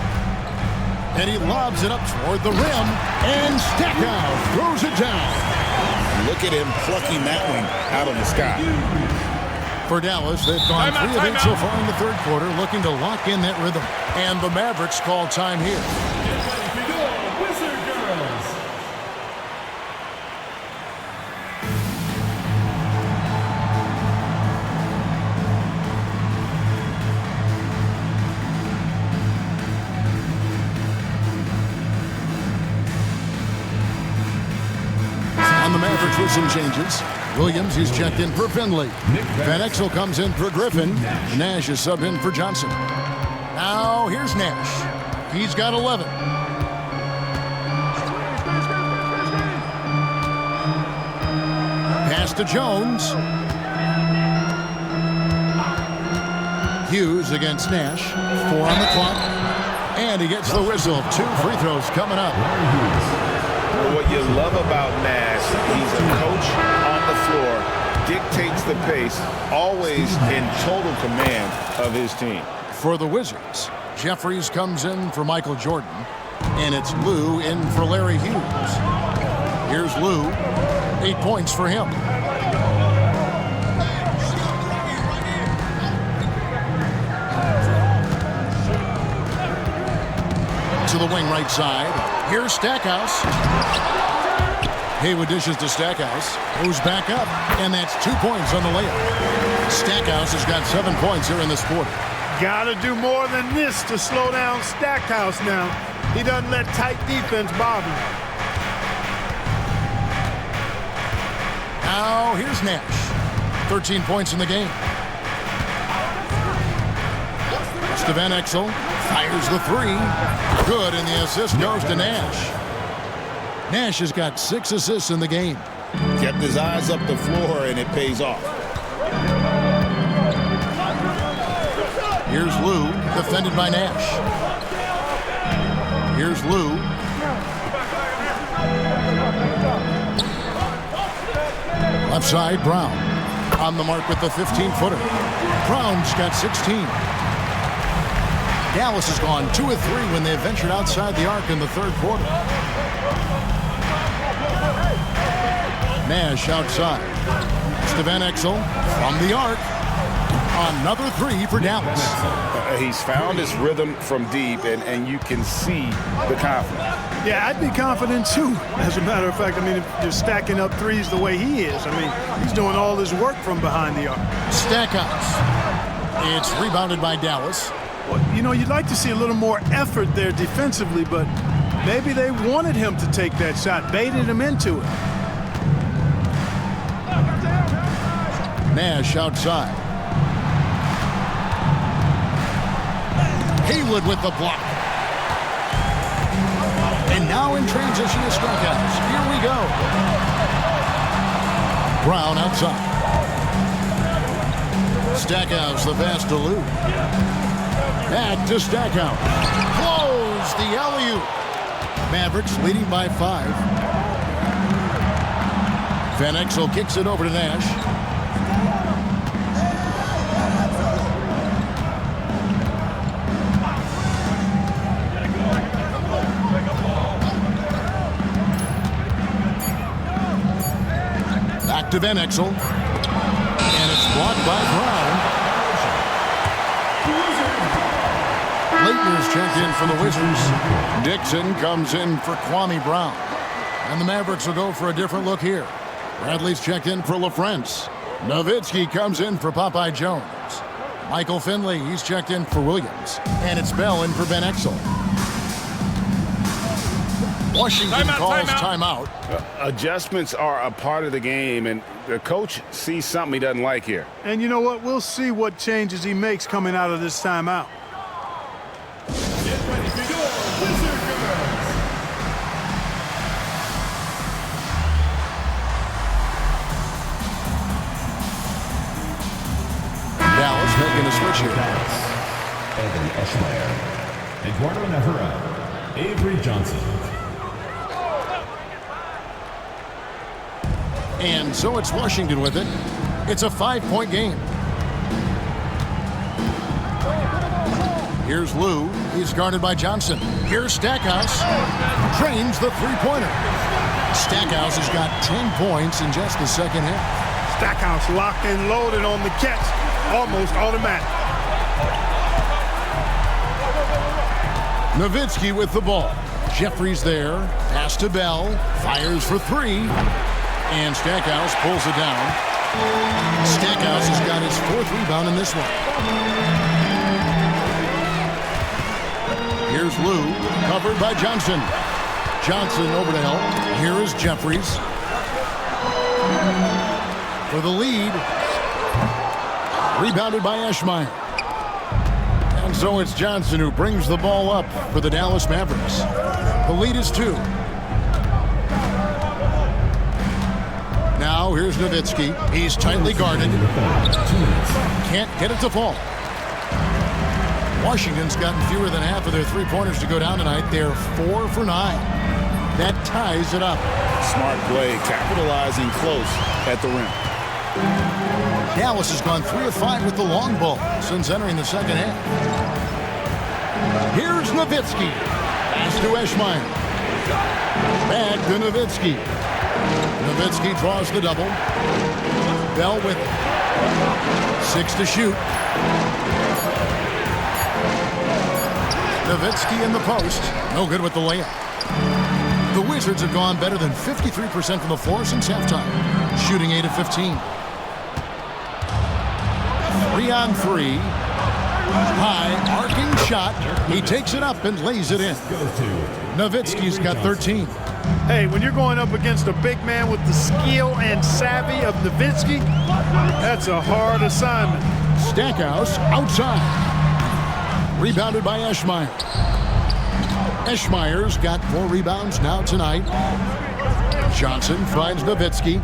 And he lobs it up toward the rim. And Stackhouse throws it down. Look at him plucking that one out of the sky. For Dallas, they've gone 3 of 8 so far in the third quarter, looking to lock in that rhythm. And the Mavericks call time here. Get ready for your Wizard Girls. And the Mavericks with some changes. Williams, he's checked in for Finley. Van Exel comes in for Griffin. Nash is subbed in for Johnson. Now here's Nash. He's got 11. Pass to Jones. Hughes against Nash. 4 on the clock. And he gets the whistle. 2 free throws coming up. What you love about Nash, he's a coach on the floor, dictates the pace, always in total command of his team. For the Wizards, Jeffries comes in for Michael Jordan, and it's Lou in for Larry Hughes. Here's Lou, 8 points for him. To the wing right side. Here's Stackhouse. Haywood dishes to Stackhouse. Moves back up, and that's 2 points on the layup. Stackhouse has got 7 points here in this quarter. Gotta do more than this to slow down Stackhouse now. He doesn't let tight defense bother him. Now here's Nash. 13 points in the game. Van Exel fires the 3. Good, and the assist goes to Nash. Nash has got 6 assists in the game. Kept his eyes up the floor, and it pays off. Here's Lou, defended by Nash. Here's Lou. Left side, Brown. On the mark with the 15-footer. Brown's got 16. Dallas has gone 2 of 3 when they've ventured outside the arc in the third quarter. Nash outside. It's to Van Exel from the arc. Another 3 for Dallas. He's found his rhythm from deep, and you can see the confidence. Yeah, I'd be confident too. As a matter of fact, I mean, if you're stacking up threes the way he is, I mean, he's doing all his work from behind the arc. Stackhouse. It's rebounded by Dallas. Well, you know, you'd like to see a little more effort there defensively, but maybe they wanted him to take that shot, baited him into it. Nash outside. Haywood with the block. And now in transition is Stackhouse. Here we go. Brown outside. Stackhouse, the pass to Lou. Back to Stackhouse. Close the alley-oop. Mavericks leading by 5. Van Exel kicks it over to Nash. Back to Van Exel. And it's blocked by Brown. Leitner's checked in for the Wizards. Dixon comes in for Kwame Brown. And the Mavericks will go for a different look here. Bradley's checked in for LaFrentz. Nowitzki comes in for Popeye Jones. Michael Finley, he's checked in for Williams. And it's Bell in for Van Exel. Washington calls timeout. Adjustments are a part of the game, and the coach sees something he doesn't like here. And you know what? We'll see what changes he makes coming out of this timeout. Dallas making a switch here. Evan Eschmeyer, Eduardo Nahura, Avery Johnson. And so it's Washington with it. It's a 5-point game. Here's Lou. He's guarded by Johnson. Here's Stackhouse. Drains the three-pointer. Stackhouse has got 10 points in just the second half. Stackhouse locked and loaded on the catch. Almost automatic. Nowitzki with the ball. Jeffries there. Pass to Bell. Fires for 3. And Stackhouse pulls it down. Stackhouse has got his 4th rebound in this one. Here's Lou, covered by Johnson. Johnson over to help. Here is Jeffries. For the lead. Rebounded by Eschmeyer. And so it's Johnson who brings the ball up for the Dallas Mavericks. The lead is 2. Now here's Nowitzki. He's tightly guarded. Can't get it to fall. Washington's gotten fewer than half of their three-pointers to go down tonight. They're 4 for 9. That ties it up. Smart play, capitalizing close at the rim. Dallas has gone 3 of 5 with the long ball since entering the second half. Here's Nowitzki. Pass to Eschmeyer. Back to Nowitzki. Nowitzki draws the double. Bell with it. 6 to shoot. Nowitzki in the post. No good with the layup. The Wizards have gone better than 53% from the floor since halftime, shooting 8 of 15. 3 on 3. High, arcing shot. He takes it up and lays it in. Nowitzki's got 13. Hey, when you're going up against a big man with the skill and savvy of Nowitzki, that's a hard assignment. Stackhouse outside. Rebounded by Eschmeyer. Eschmeyer's got 4 rebounds now tonight. Johnson finds Nowitzki.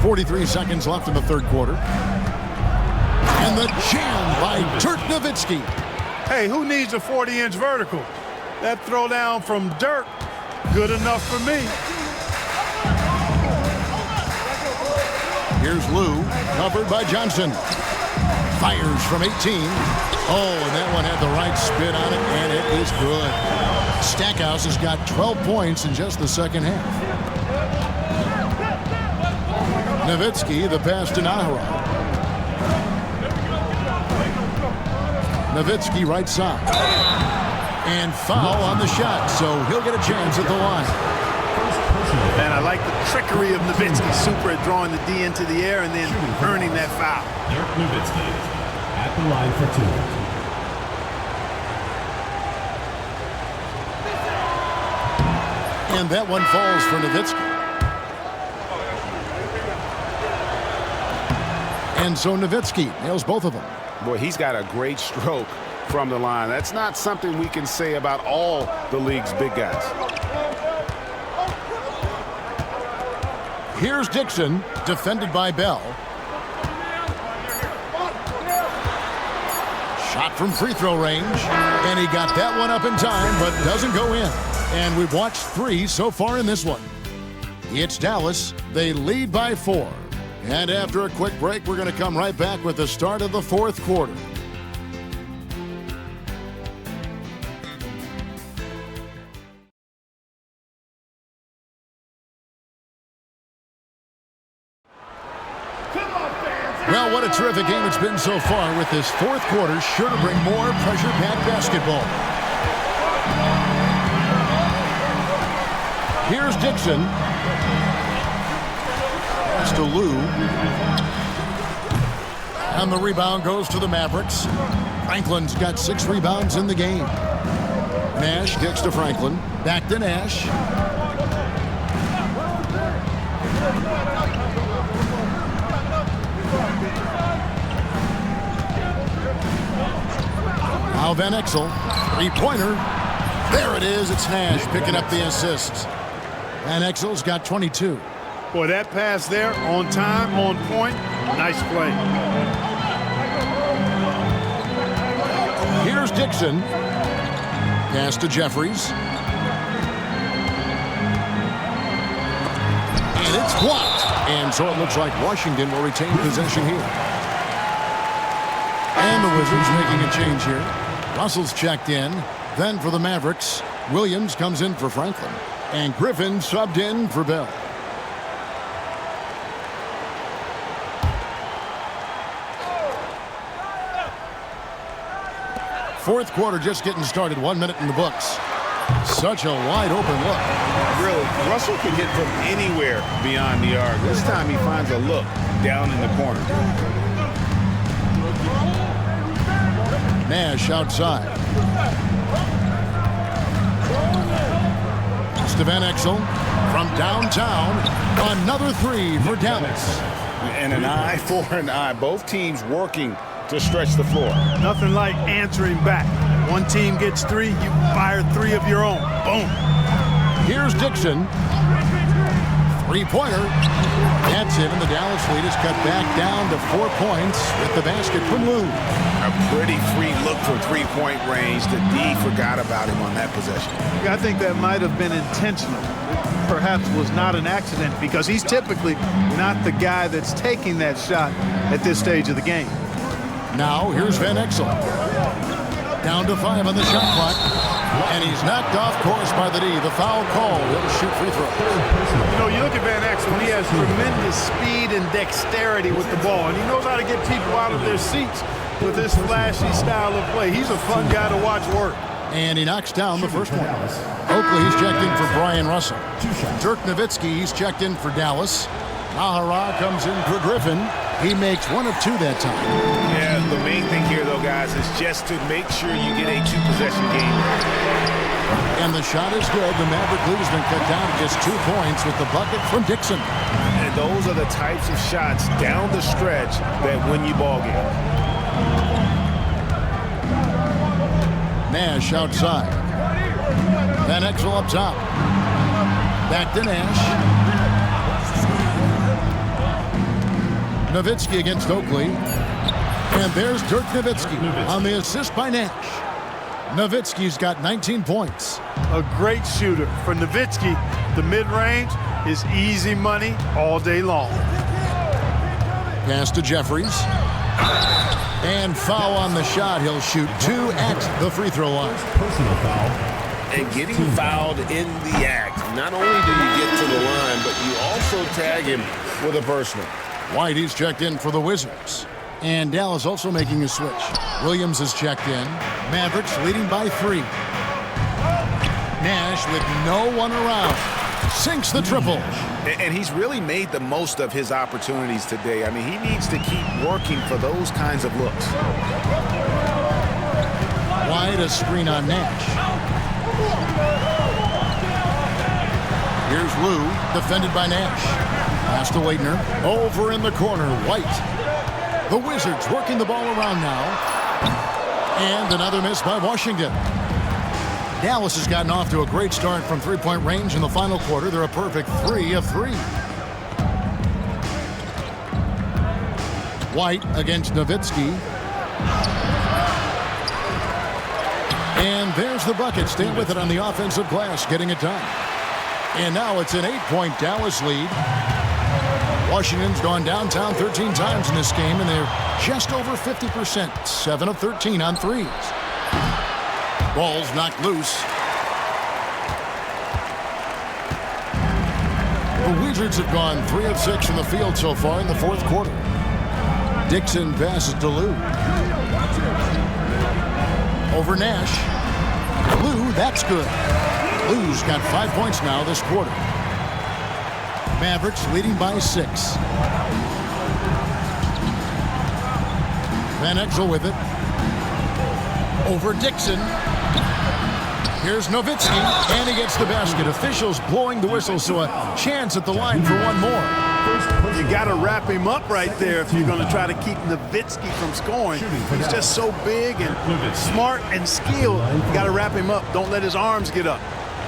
43 seconds left in the third quarter. And the jam by Dirk Nowitzki. Hey, who needs a 40-inch vertical? That throwdown from Dirk, good enough for me. Here's Lou, covered by Johnson. Fires from 18. Oh, and that one had the right spin on it, and it is good. Stackhouse has got 12 points in just the second half. Nowitzki, the pass to Nahara. Nowitzki right side. And foul on the shot, so he'll get a chance at the line. Man, I like the trickery of Nowitzki. Super at drawing the D into the air and then earning that foul. Dirk Nowitzki at the line for 2. And that one falls for Nowitzki. And so Nowitzki nails both of them. Boy, he's got a great stroke from the line. That's not something we can say about all the league's big guys. Here's Dixon, defended by Bell. Shot from free throw range, and he got that one up in time, but doesn't go in. And we've watched 3 so far in this one. It's Dallas. They lead by 4. And after a quick break, we're going to come right back with the start of the fourth quarter. Well, what a terrific game it's been so far, with this fourth quarter sure to bring more pressure-packed basketball. Here's Dixon. Pass to Lou. And the rebound goes to the Mavericks. Franklin's got 6 rebounds in the game. Nash kicks to Franklin. Back to Nash. Now Van Exel, 3-pointer. There it is. It's Nash picking up the assists. Van Exel's got 22. Boy, that pass there, on time, on point. Nice play. Here's Dixon. Pass to Jeffries. And it's blocked. And so it looks like Washington will retain possession here. And the Wizards making a change here. Russell's checked in. Then for the Mavericks, Williams comes in for Franklin. And Griffin subbed in for Bell. Fourth quarter just getting started. 1 minute in the books. Such a wide open look. Really, Russell can hit from anywhere beyond the arc. This time he finds a look down in the corner. Nash outside. to Van Exel from downtown. Another three for Dallas. And an eye for an eye. Both teams working to stretch the floor. Nothing like answering back. One team gets three, you fire three of your own. Boom. Here's Dixon. Three-pointer. That's it, and the Dallas lead is cut back down to 4 points with the basket from Lou. A pretty free look from three-point range. The D forgot about him on that possession. I think that might have been intentional. Perhaps was not an accident because he's typically not the guy that's taking that shot at this stage of the game. Now, here's Van Exel. Down to 5 on the shot clock. And he's knocked off course by the D. The foul call. He'll shoot free throw. You know, you look at Van Exel, he has tremendous speed and dexterity with the ball, and he knows how to get people out of their seats with this flashy style of play. He's a fun guy to watch work. And he knocks down the first one. Oakley, he's checked in for Brian Russell. Dirk Nowitzki, he's checked in for Dallas. Mahara comes in for Griffin. He makes 1 of 2 that time. Yeah, the main thing here, though, guys, is just to make sure you get a 2-possession game. And the shot is good. The Maverick lead has been cut down to just 2 points with the bucket from Dixon. And those are the types of shots down the stretch that win you ball games. Nash outside. Van Exel up top. Back to Nash. Nowitzki against Oakley. And there's Dirk Nowitzki on the assist by Nash. Nowitzki's got 19 points. A great shooter. For Nowitzki, the mid-range is easy money all day long. Pass to Jeffries. And foul on the shot. He'll shoot 2 at the free throw line. Personal foul. And getting fouled in the act. Not only do you get to the line, but you also tag him with a personal. White, he's checked in for the Wizards. And Dallas also making a switch. Williams is checked in. Mavericks leading by 3. Nash with no one around. Sinks the triple. And he's really made the most of his opportunities today. I mean, he needs to keep working for those kinds of looks. White, a screen on Nash. Here's Lou, defended by Nash. Pass to Waitner. Over in the corner, White. The Wizards working the ball around now. And another miss by Washington. Dallas has gotten off to a great start from three-point range in the final quarter. They're a perfect 3 of 3. White against Nowitzki. And there's the bucket. Staying with it on the offensive glass, getting it done. And now it's an 8-point Dallas lead. Washington's gone downtown 13 times in this game, and they're just over 50%. 7 of 13 on threes. Ball's knocked loose. The Wizards have gone 3 of 6 from the field so far in the fourth quarter. Dixon passes to Lou. Over Nash. Lou, that's good. Lou's got 5 points now this quarter. Mavericks leading by 6. Van Exel with it. Over Dixon. Here's Nowitzki, and he gets the basket. Officials blowing the whistle, so a chance at the line for one more. You got to wrap him up right there if you're going to try to keep Nowitzki from scoring. He's just so big and smart and skilled. You got to wrap him up. Don't let his arms get up.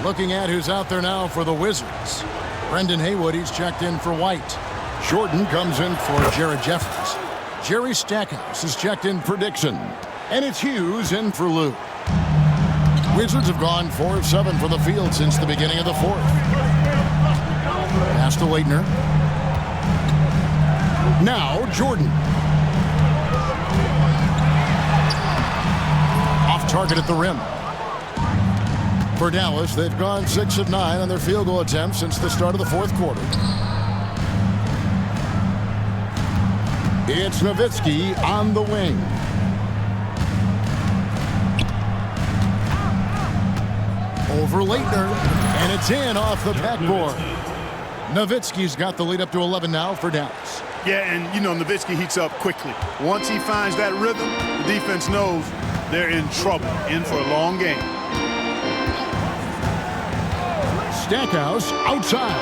Looking at who's out there now for the Wizards. Brendan Haywood, he's checked in for White. Jordan comes in for Jared Jeffries. Jerry Stackhouse is checked in for Dixon. And it's Hughes in for Lou. Wizards have gone 4 of 7 for the field since the beginning of the fourth. Pass to Waitner. Now Jordan. Off target at the rim. For Dallas, they've gone 6 of 9 on their field goal attempts since the start of the fourth quarter. It's Nowitzki on the wing. Over Leitner, and it's in off the backboard. Nowitzki's got the lead up to 11 now for Dallas. Yeah, and you know, Nowitzki heats up quickly. Once he finds that rhythm, the defense knows they're in trouble, in for a long game. Stackhouse outside.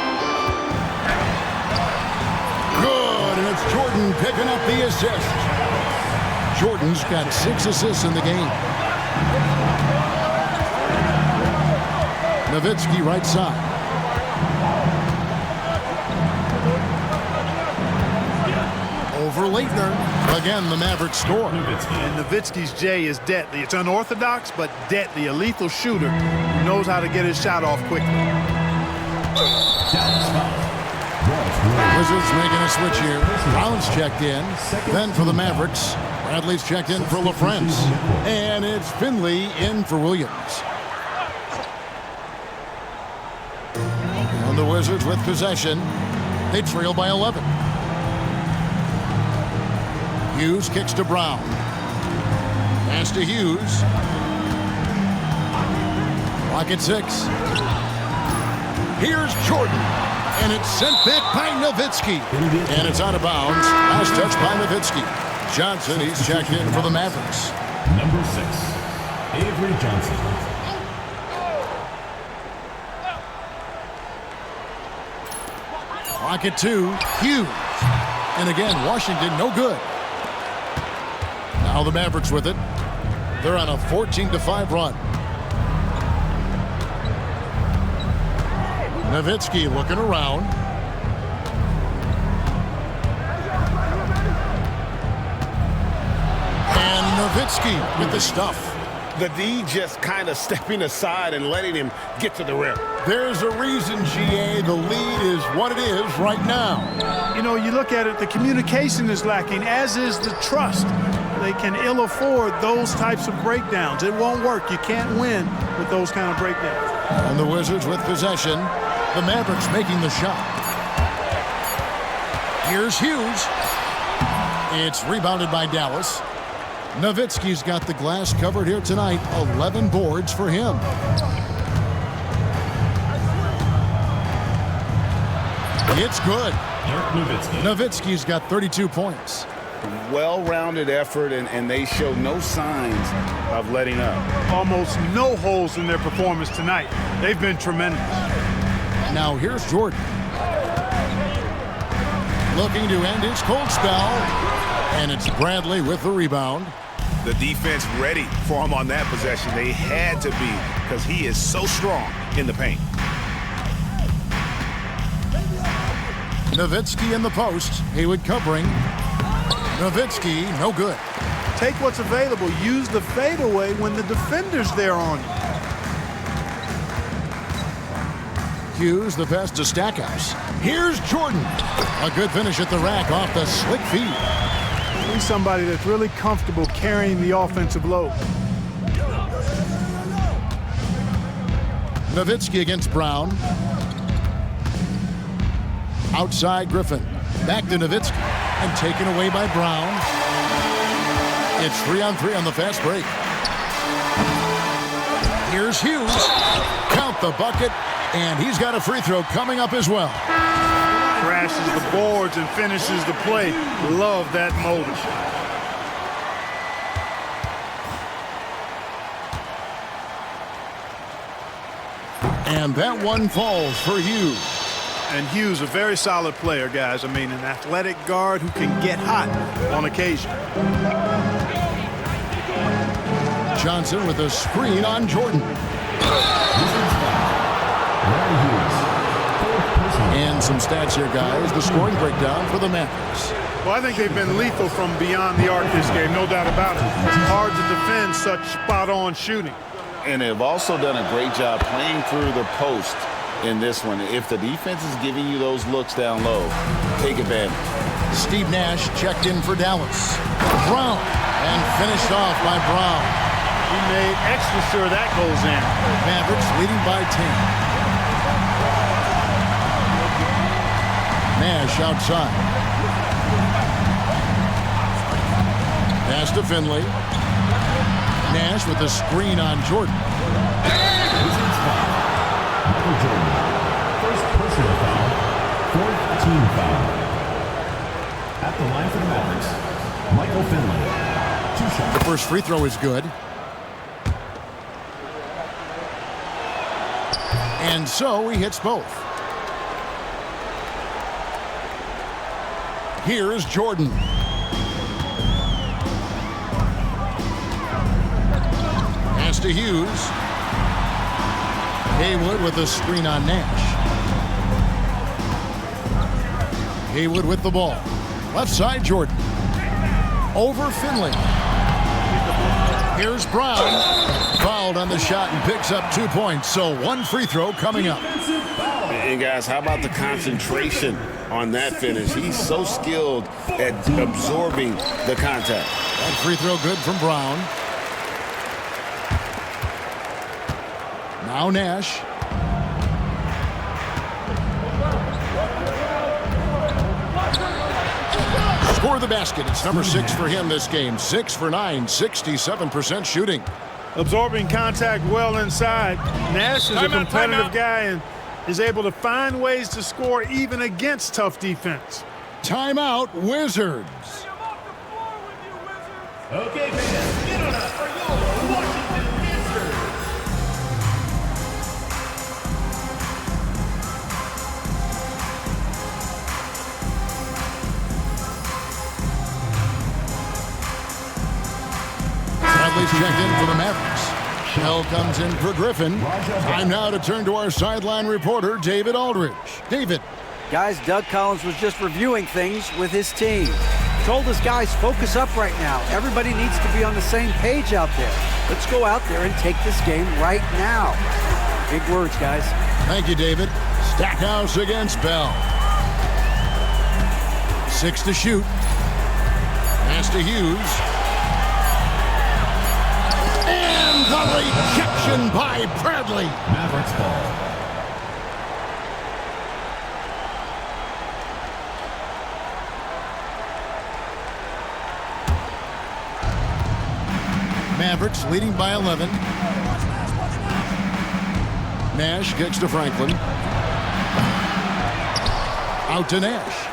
Good, and it's Jordan picking up the assist. Jordan's got 6 assists in the game. Nowitzki right side. Over Leitner. Again, the Mavericks score. And Nowitzki's J is deadly. It's unorthodox, but deadly. A lethal shooter who knows how to get his shot off quickly. Wizards making a switch here. Brown's checked in. Then for the Mavericks, Bradley's checked in for LaFrance. And it's Finley in for Williams. And the Wizards with possession. They trail by 11. Hughes kicks to Brown. Pass to Hughes. Clock at 6. Here's Jordan. And it's sent back by Nowitzki. And it's out of bounds. Last touch by Nowitzki. Johnson, he's checked in for the Mavericks. Number 6, Avery Johnson. Clock at 2. Hughes. And again, Washington no good. Now the Mavericks with it. They're on a 14-5 run. Nowitzki looking around. And Nowitzki with the stuff. The D just kind of stepping aside and letting him get to the rim. There's a reason, GA, the lead is what it is right now. You know, you look at it, the communication is lacking, as is the trust. They can ill afford those types of breakdowns. It won't work. You can't win with those kind of breakdowns. And the Wizards with possession. The Mavericks making the shot. Here's Hughes. It's rebounded by Dallas. Nowitzki's got the glass covered here tonight. 11 boards for him. It's good. Nowitzki's got 32 points. Well-rounded effort, and they show no signs of letting up. Almost no holes in their performance tonight. They've been tremendous. Now here's Jordan. Looking to end his cold spell. And it's Bradley with the rebound. The defense ready for him on that possession. They had to be, because he is so strong in the paint. Nowitzki in the post. Haywood covering. Nowitzki, no good. Take what's available. Use the fadeaway when the defender's there on you. Hughes, the pass to Stackhouse. Here's Jordan. A good finish at the rack off the slick feed. He's somebody that's really comfortable carrying the offensive load. Nowitzki against Brown. Outside Griffin. Back to Nowitzki. And taken away by Brown. It's 3-on-3 on the fast break. Here's Hughes. Count the bucket. And he's got a free throw coming up as well. Crashes the boards and finishes the play. Love that motor. And that one falls for Hughes. And Hughes, a very solid player, guys. I mean, an athletic guard who can get hot on occasion. Johnson with a screen on Jordan. And some stats here, guys. The scoring breakdown for the Mavericks. Well, I think they've been lethal from beyond the arc this game, no doubt about it. It's hard to defend such spot-on shooting. And they've also done a great job playing through the post in this one. If the defense is giving you those looks down low, take advantage. Steve Nash checked in for Dallas. Brown, and finished off by Brown. He made extra sure that goes in. Mavericks leading by 10. Nash outside. Pass to Finley. Nash with a screen on Jordan. Michael Jordan, first personal foul, fourth team foul. At the line for the Mavericks, Michael Finley. 2 shots. The first free throw is good. And so he hits both. Here's Jordan. Pass to Hughes. Haywood with a screen on Nash. Haywood with the ball. Left side, Jordan. Over Finley. Here's Brown. Fouled on the shot and picks up 2 points. So one free throw coming up. And guys, how about the concentration on that finish? He's so skilled at absorbing the contact. That free throw good from Brown. Now Nash. Score the basket. It's number 6 for him this game. 6 for 9, 67% shooting. Absorbing contact well inside. Nash is a competitive guy and is able to find ways to score even against tough defense. Timeout, Wizards. Okay, fans, get on up for your Washington Wizards. Bradley's checked in for the Mavericks. Shell comes in for Griffin. Time now to turn to our sideline reporter, David Aldridge. David. Guys, Doug Collins was just reviewing things with his team. Told his guys, focus up right now. Everybody needs to be on the same page out there. Let's go out there and take this game right now. Big words, guys. Thank you, David. Stackhouse against Bell. 6 to shoot. Pass to Hughes. And the rejection by Bradley. Mavericks ball. Mavericks leading by 11. Nash kicks to Franklin. Out to Nash.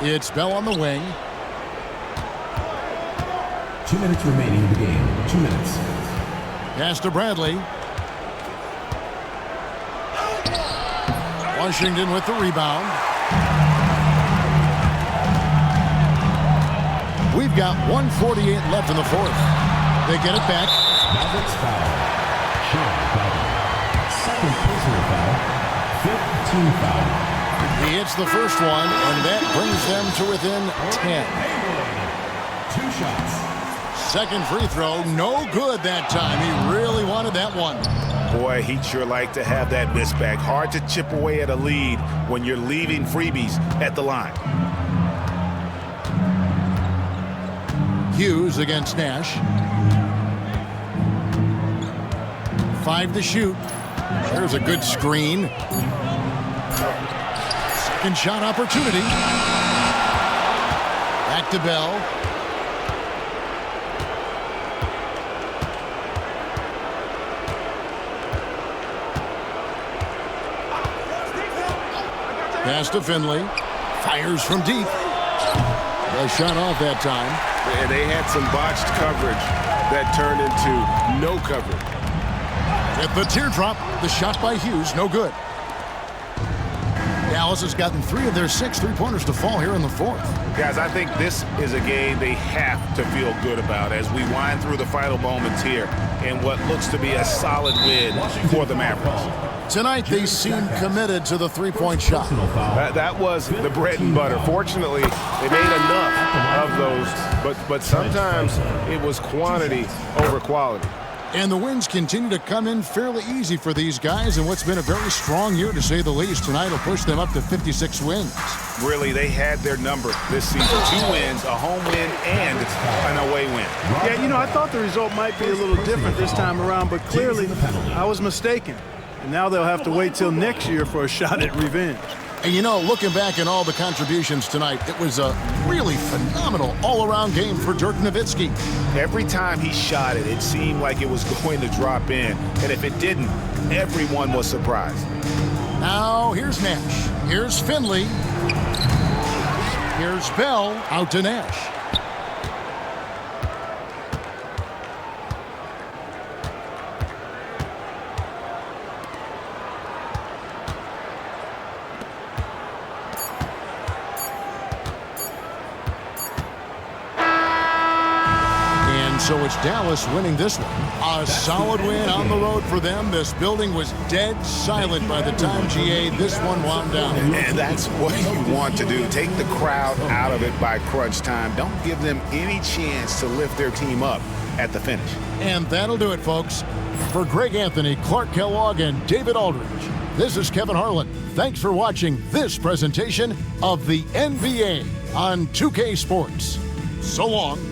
It's Bell on the wing. 2 minutes remaining in the game. 2 minutes. Pass to Bradley. Washington with the rebound. We've got 1:48 left in the fourth. They get it back. Mavericks foul. Sean Bowden. Second personal foul. 5th team foul. He hits the first one, and that brings them to within 10. 2 shots. Second free throw, no good that time. He really wanted that one. Boy, he'd sure like to have that miss back. Hard to chip away at a lead when you're leaving freebies at the line. Hughes against Nash. 5 to shoot. There's a good screen. Second shot opportunity. Back to Bell. Pass to Finley. Fires from deep. A shot off that time. And they had some botched coverage that turned into no coverage. At the teardrop, the shot by Hughes, no good. Dallas has gotten 3 of their 6 three-pointers to fall here in the fourth. Guys, I think this is a game they have to feel good about as we wind through the final moments here in what looks to be a solid win for the Mavericks. Tonight, they seem committed to the three-point shot. That was the bread and butter. Fortunately, they made enough of those, but sometimes it was quantity over quality. And the wins continue to come in fairly easy for these guys in what's been a very strong year, to say the least. Tonight will push them up to 56 wins. Really, they had their number this season. 2 wins, a home win, and an away win. Yeah, you know, I thought the result might be a little different this time around, but clearly I was mistaken. And now they'll have to wait till next year for a shot at revenge. And you know, looking back at all the contributions tonight, it was a really phenomenal all-around game for Dirk Nowitzki. Every time he shot it, it seemed like it was going to drop in. And if it didn't, everyone was surprised. Now, here's Nash. Here's Finley. Here's Bell. Out to Nash. so it's Dallas winning this one. A solid win on the road for them. This building was dead silent by the time, GA, this one wound down. And that's what you want to do. Take the crowd out of it by crunch time. Don't give them any chance to lift their team up at the finish. And that'll do it, folks. For Greg Anthony, Clark Kellogg, and David Aldridge, this is Kevin Harlan. Thanks for watching this presentation of the NBA on 2K Sports. So long.